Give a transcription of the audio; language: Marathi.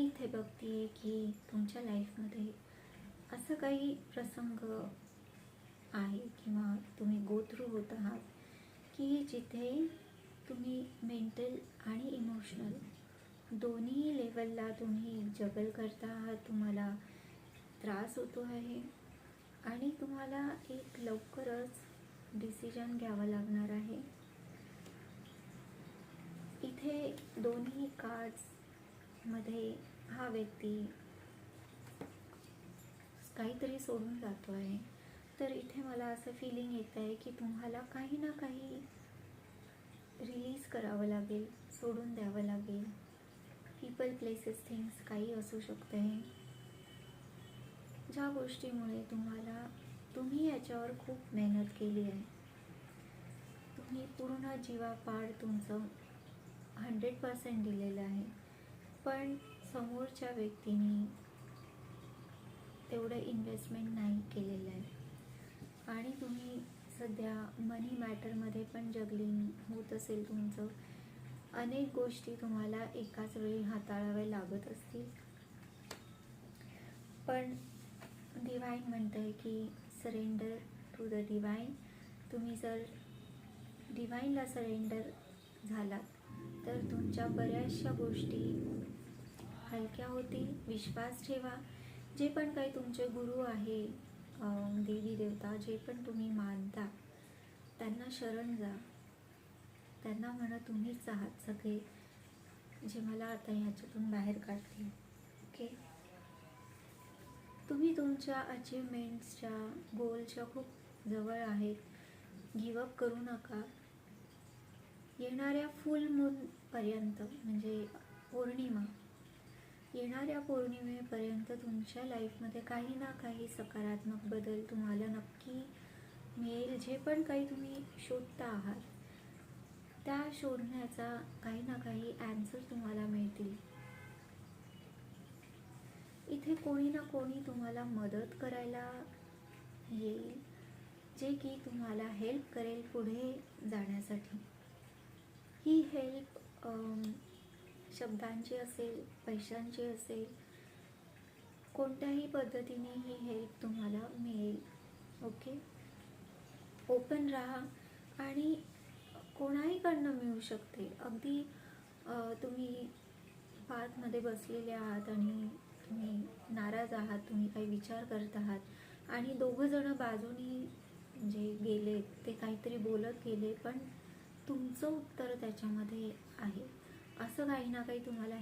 मी इथे बघते की तुमच्या लाईफमध्ये असं काही प्रसंग आहे किंवा तुम्ही गो थ्रू होत आहात की जिथे तुम्ही मेंटल आणि इमोशनल दोन्ही लेवलला तुम्ही जगल करता आहात, तुम्हाला त्रास होतो आहे आणि तुम्हाला एक लवकरच डिसिजन घ्यावा लागणार आहे. इथे दोन्ही कार्ड्समध्ये हा व्यक्ती काहीतरी सोडून जातो आहे. तर इथे मला असं फिलिंग येत आहे की तुम्हाला काही ना काही रिलीज करावं लागेल, सोडून द्यावं लागेल. पीपल, प्लेसेस, थिंग्स काही असू शकते आहे, ज्या गोष्टीमुळे तुम्ही याच्यावर खूप मेहनत केली आहे. तुम्ही पूर्ण जीवापाड तुमचं 100% दिलेलं आहे, पण समोरच्या व्यक्तीने तेवढं इन्व्हेस्टमेंट नाही केलेलं आहे आणि तुम्ही सध्या मनी मॅटरमध्ये पण जगलिंग होत असेल तुमचं. अनेक गोष्टी तुम्हाला एकाच वेळी हाताळाव्या लागत असतील, पण डिवाइन म्हणतंय की सरेंडर टू द डिवाइन. तुम्ही जर डिवाइनला सरेंडर झालात तर तुमच्या बऱ्याचशा गोष्टी हलक्या होतील. विश्वास ठेवा. जे पण काही तुमचे गुरु आहे, देवी देवता जे पण तुम्ही मानता, त्यांना शरण जा. त्यांना म्हणा तुम्हीच आहात सगळे जे मला आता ह्याच्यातून बाहेर काढतील. ओके, तुम्ही तुमच्या अचीवमेंट्सच्या, गोलच्या खूप जवळ आहेत. गिवअप करू नका. येणाऱ्या फुल मूनपर्यंत, म्हणजे पौर्णिमा, येणाऱ्या पौर्णिमेपर्यंत तुमच्या लाईफमध्ये काही ना काही सकारात्मक बदल तुम्हाला नक्की मिळेल. जे पण काही तुम्ही शोधता आहात त्या शोधण्याचा काही ना काही ॲन्सर तुम्हाला मिळतील. इथे कोणी ना कोणी तुम्हाला मदत करायला येईल, जे की तुम्हाला हेल्प करेल पुढे जाण्यासाठी. ही हेल्प शब्दांची असेल, पैशांची असेल, कोणत्याही पद्धतीने ही हेल्प तुम्हाला मिळेल. ओके, ओपन राहा आणि कोणाहीकडनं मिळू शकते. अगदी तुम्ही पार्कमध्ये बसलेले आहात आणि तुम्ही नाराज आहात, तुम्ही काही विचार करत आहात आणि दोघं जण बाजूनी म्हणजे गेले, ते काहीतरी बोलत गेले, पण तुमचं उत्तर त्याच्यामध्ये आहे. असं काही ना काही तुम्हाला